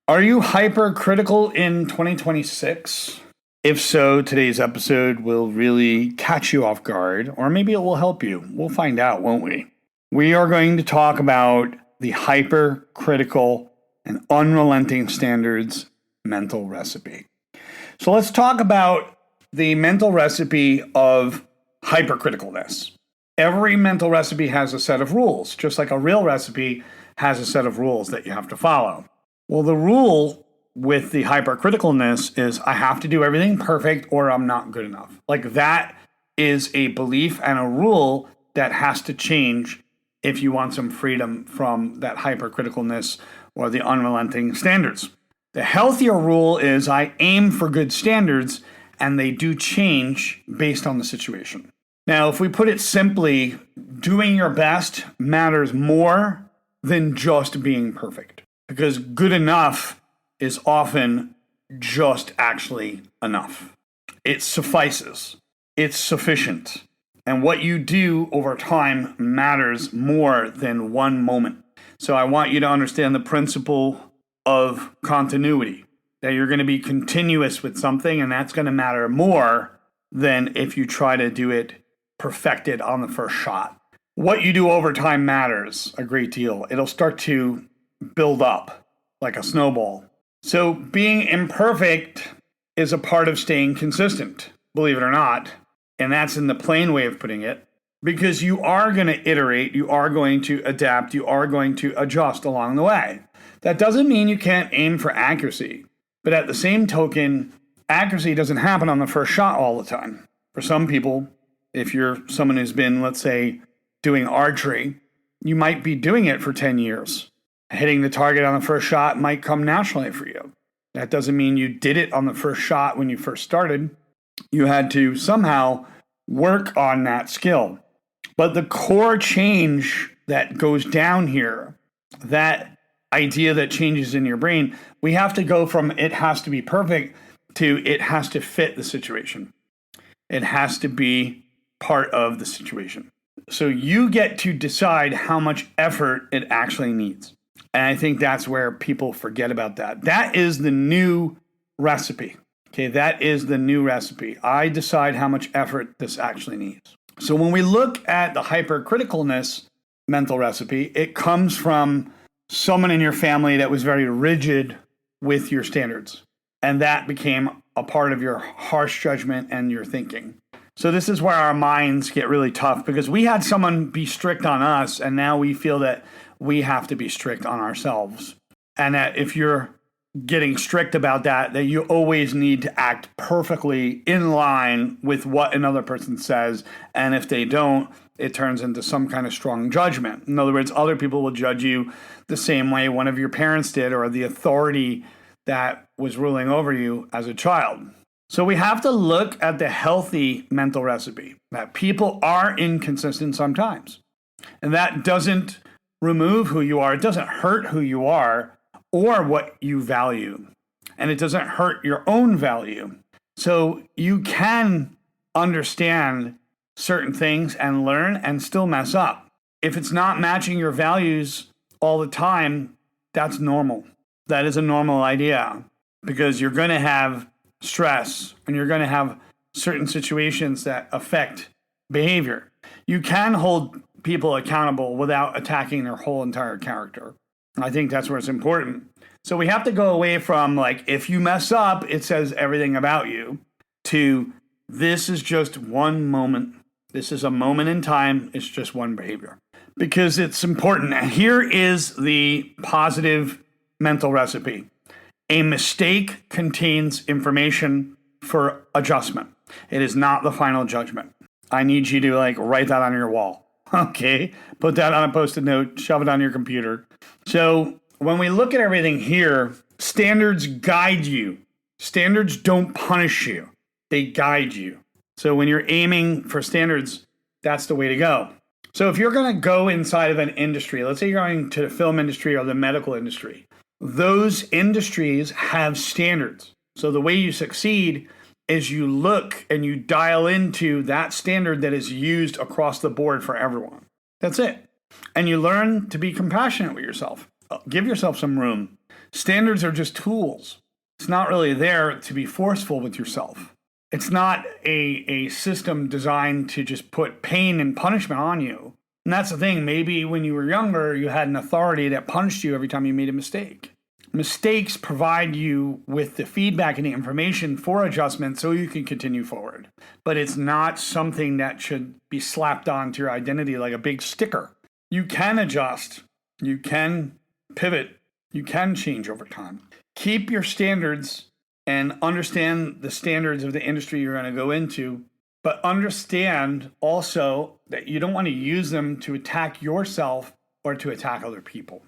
Are you hypercritical in 2026? If so, today's episode will really catch you off guard, or maybe it will help you. We'll find out, won't we? We are going to talk about the hypercritical and unrelenting standards mental recipe. So let's talk about the mental recipe of hypercriticalness. Every mental recipe has a set of rules, just like a real recipe has a set of rules that you have to follow. Well, the rule with the hypercriticalness is I have to do everything perfect or I'm not good enough. Like that is a belief and a rule that has to change if you want some freedom from that hypercriticalness or the unrelenting standards. The healthier rule is I aim for good standards and they do change based on the situation. Now, if we put it simply, doing your best matters more than just being perfect. Because good enough is often just actually enough. It suffices. It's sufficient. And what you do over time matters more than one moment. So I want you to understand the principle of continuity, that you're going to be continuous with something, and that's going to matter more than if you try to do it perfected on the first shot. What you do over time matters a great deal. It'll start to build up like a snowball. So being imperfect is a part of staying consistent, believe it or not. And that's in the plain way of putting it, because you are going to iterate, you are going to adapt, you are going to adjust along the way. That doesn't mean you can't aim for accuracy, but at the same token, accuracy doesn't happen on the first shot all the time. For some people, if you're someone who's been, let's say, doing archery, you might be doing it for 10 years. Hitting the target on the first shot might come naturally for you. That doesn't mean you did it on the first shot when you first started. You had to somehow work on that skill. But the core change that goes down here, that idea that changes in your brain, we have to go from it has to be perfect to it has to fit the situation. It has to be part of the situation. So you get to decide how much effort it actually needs. And I think that's where people forget about that. That is the new recipe. Okay, that is the new recipe. I decide how much effort this actually needs. So when we look at the hypercriticalness mental recipe, it comes from someone in your family that was very rigid with your standards. And that became a part of your harsh judgment and your thinking. So this is where our minds get really tough, because we had someone be strict on us, and now we feel that we have to be strict on ourselves. And that if you're getting strict about that, that you always need to act perfectly in line with what another person says. And if they don't, it turns into some kind of strong judgment. In other words, other people will judge you the same way one of your parents did, or the authority that was ruling over you as a child. So we have to look at the healthy mental recipe, that people are inconsistent sometimes. And that doesn't remove who you are. It doesn't hurt who you are or what you value. And it doesn't hurt your own value. So you can understand certain things and learn and still mess up. If it's not matching your values all the time, that's normal. That is a normal idea, because you're going to have stress and you're going to have certain situations that affect behavior. You can hold people accountable without attacking their whole entire character. I think that's where it's important. So we have to go away from like, if you mess up, it says everything about you, to this is just one moment. This is a moment in time. It's just one behavior, because it's important. And here is the positive mental recipe. A mistake contains information for adjustment. It is not the final judgment. I need you to write that on your wall. Okay, put that on a Post-it note, shove it on your computer. So when we look at everything here, standards guide you. Standards don't punish you. They guide you. So when you're aiming for standards, that's the way to go. So if you're going to go inside of an industry, let's say you're going to the film industry or the medical industry, those industries have standards. So the way you succeed is you look and you dial into that standard that is used across the board for everyone. That's it. And you learn to be compassionate with yourself. Give yourself some room. Standards are just tools. It's not really there to be forceful with yourself. It's not a system designed to just put pain and punishment on you. And that's the thing. Maybe when you were younger, you had an authority that punished you every time you made a mistake. Mistakes provide you with the feedback and the information for adjustment so you can continue forward. But it's not something that should be slapped onto your identity like a big sticker. You can adjust. You can pivot. You can change over time. Keep your standards and understand the standards of the industry you're going to go into, but understand also that you don't want to use them to attack yourself or to attack other people.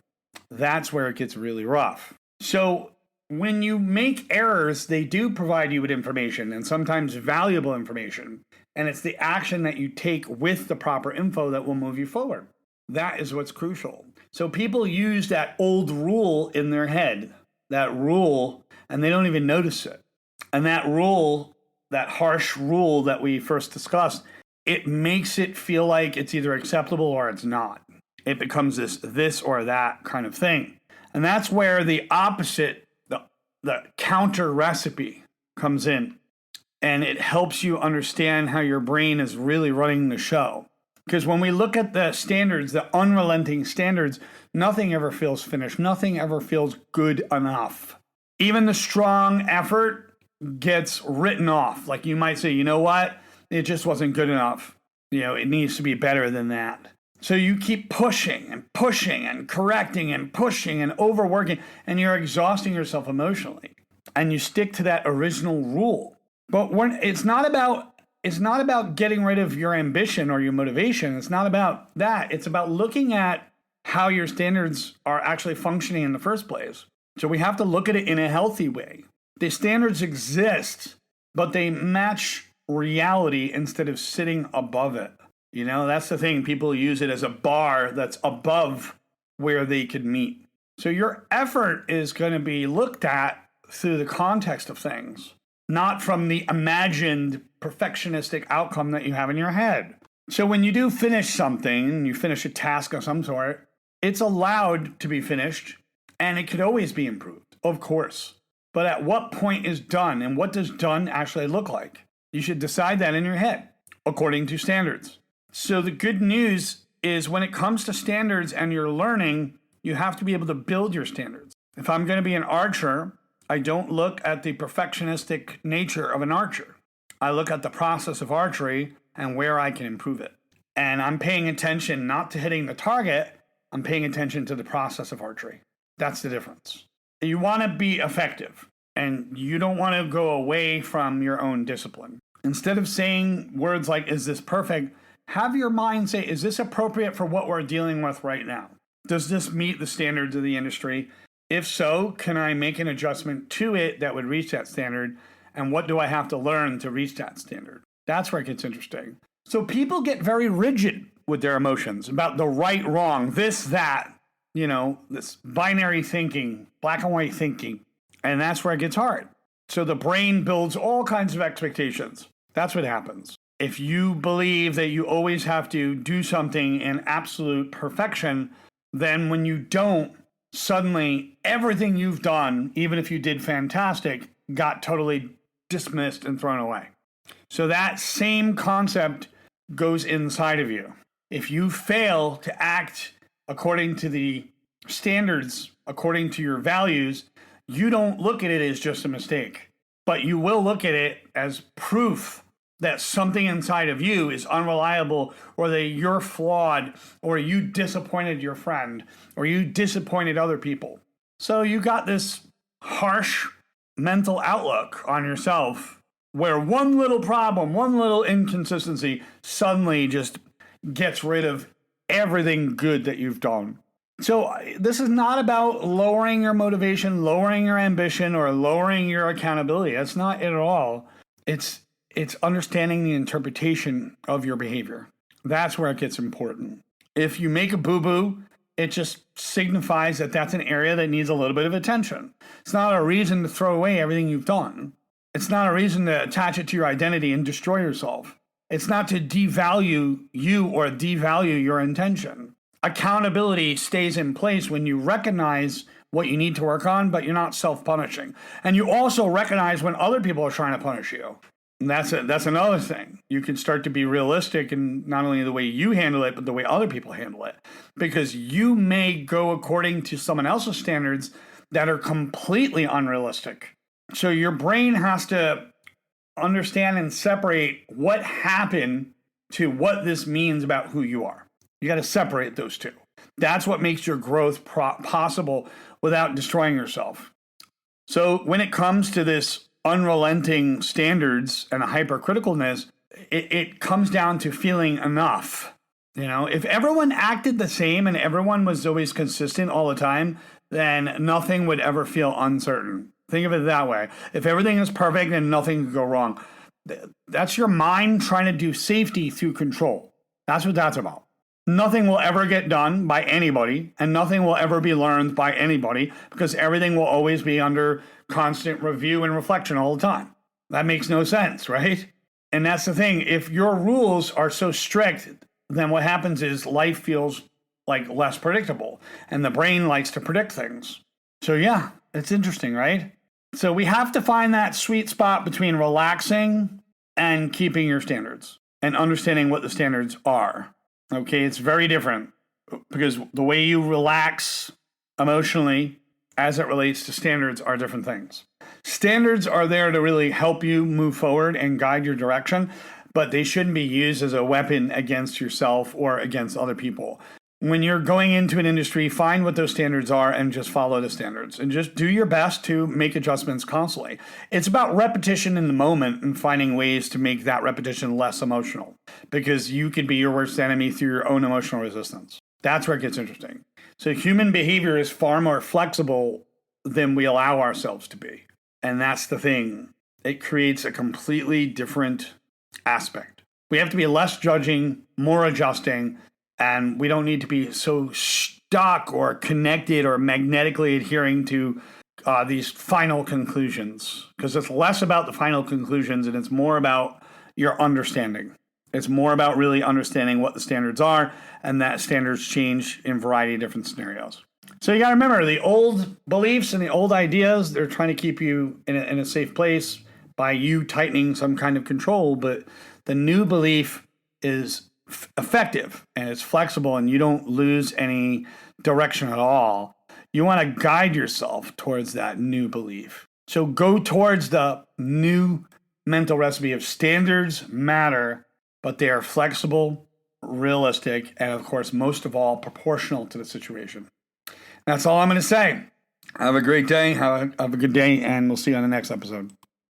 That's where it gets really rough. So when you make errors, they do provide you with information, and sometimes valuable information. And it's the action that you take with the proper info that will move you forward. That is what's crucial. So people use that old rule in their head, that rule, and they don't even notice it. And that rule, that harsh rule that we first discussed, it makes it feel like it's either acceptable or it's not. It becomes this or that kind of thing. And that's where the opposite, the counter recipe comes in. And it helps you understand how your brain is really running the show. Because when we look at the standards, the unrelenting standards, nothing ever feels finished. Nothing ever feels good enough. Even the strong effort gets written off. Like you might say, you know what? It just wasn't good enough. It needs to be better than that. So you keep pushing and pushing and correcting and pushing and overworking, and you're exhausting yourself emotionally. And you stick to that original rule. But it's not about getting rid of your ambition or your motivation. It's not about that. It's about looking at how your standards are actually functioning in the first place. So we have to look at it in a healthy way. The standards exist, but they match reality instead of sitting above it. That's the thing. People use it as a bar that's above where they could meet. So your effort is going to be looked at through the context of things, not from the imagined perfectionistic outcome that you have in your head. So when you do finish something, you finish a task of some sort, it's allowed to be finished, and it could always be improved, of course. But at what point is done, and what does done actually look like? You should decide that in your head, according to standards. So the good news is when it comes to standards and you're learning, you have to be able to build your standards. If I'm going to be an archer, I don't look at the perfectionistic nature of an archer. I look at the process of archery and where I can improve it. And I'm paying attention not to hitting the target, I'm paying attention to the process of archery. That's the difference. You want to be effective, and you don't want to go away from your own discipline. Instead of saying words like, is this perfect? Have your mind say, is this appropriate for what we're dealing with right now? Does this meet the standards of the industry? If so, can I make an adjustment to it that would reach that standard? And what do I have to learn to reach that standard? That's where it gets interesting. So people get very rigid with their emotions about the right, wrong, this, that, this binary thinking, black and white thinking. And that's where it gets hard. So the brain builds all kinds of expectations. That's what happens. If you believe that you always have to do something in absolute perfection, then when you don't, suddenly everything you've done, even if you did fantastic, got totally dismissed and thrown away. So that same concept goes inside of you. If you fail to act according to the standards, according to your values, you don't look at it as just a mistake, but you will look at it as proof that something inside of you is unreliable, or that you're flawed, or you disappointed your friend, or you disappointed other people. So you got this harsh mental outlook on yourself where one little problem, one little inconsistency suddenly just gets rid of everything good that you've done. So this is not about lowering your motivation, lowering your ambition, or lowering your accountability. That's not it at all. It's understanding the interpretation of your behavior. That's where it gets important. If you make a boo-boo, it just signifies that that's an area that needs a little bit of attention. It's not a reason to throw away everything you've done. It's not a reason to attach it to your identity and destroy yourself. It's not to devalue you or devalue your intention. Accountability stays in place when you recognize what you need to work on, but you're not self-punishing. And you also recognize when other people are trying to punish you. And that's another thing. You can start to be realistic in not only the way you handle it, but the way other people handle it. Because you may go according to someone else's standards that are completely unrealistic. So your brain has to understand and separate what happened to what this means about who you are. You got to separate those two. That's what makes your growth possible without destroying yourself. So when it comes to this unrelenting standards and a hypercriticalness, it comes down to feeling enough. You know, if everyone acted the same and everyone was always consistent all the time, then nothing would ever feel uncertain. Think of it that way. If everything is perfect, then nothing could go wrong. That's your mind trying to do safety through control. That's what that's about. Nothing will ever get done by anybody, and nothing will ever be learned by anybody, because everything will always be under constant review and reflection all the time. That makes no sense, right? And that's the thing. If your rules are so strict, then what happens is life feels like less predictable, and the brain likes to predict things. So yeah, it's interesting, right? So we have to find that sweet spot between relaxing and keeping your standards and understanding what the standards are. Okay, it's very different, because the way you relax emotionally as it relates to standards are different things. Standards are there to really help you move forward and guide your direction, but they shouldn't be used as a weapon against yourself or against other people. When you're going into an industry, find what those standards are and just follow the standards and just do your best to make adjustments constantly. It's about repetition in the moment and finding ways to make that repetition less emotional, because you could be your worst enemy through your own emotional resistance. That's where it gets interesting. So human behavior is far more flexible than we allow ourselves to be. And that's the thing. It creates a completely different aspect. We have to be less judging, more adjusting, and we don't need to be so stuck or connected or magnetically adhering to these final conclusions, because it's less about the final conclusions and it's more about your understanding. It's more about really understanding what the standards are, and that standards change in a variety of different scenarios. So you got to remember, the old beliefs and the old ideas, they're trying to keep you in a safe place by you tightening some kind of control, but the new belief is effective and it's flexible and you don't lose any direction at all. You want to guide yourself towards that new belief. So go towards the new mental recipe of standards matter, but they are flexible, realistic, and of course, most of all, proportional to the situation. That's all I'm going to say. Have a great day. Have a good day, and we'll see you on the next episode.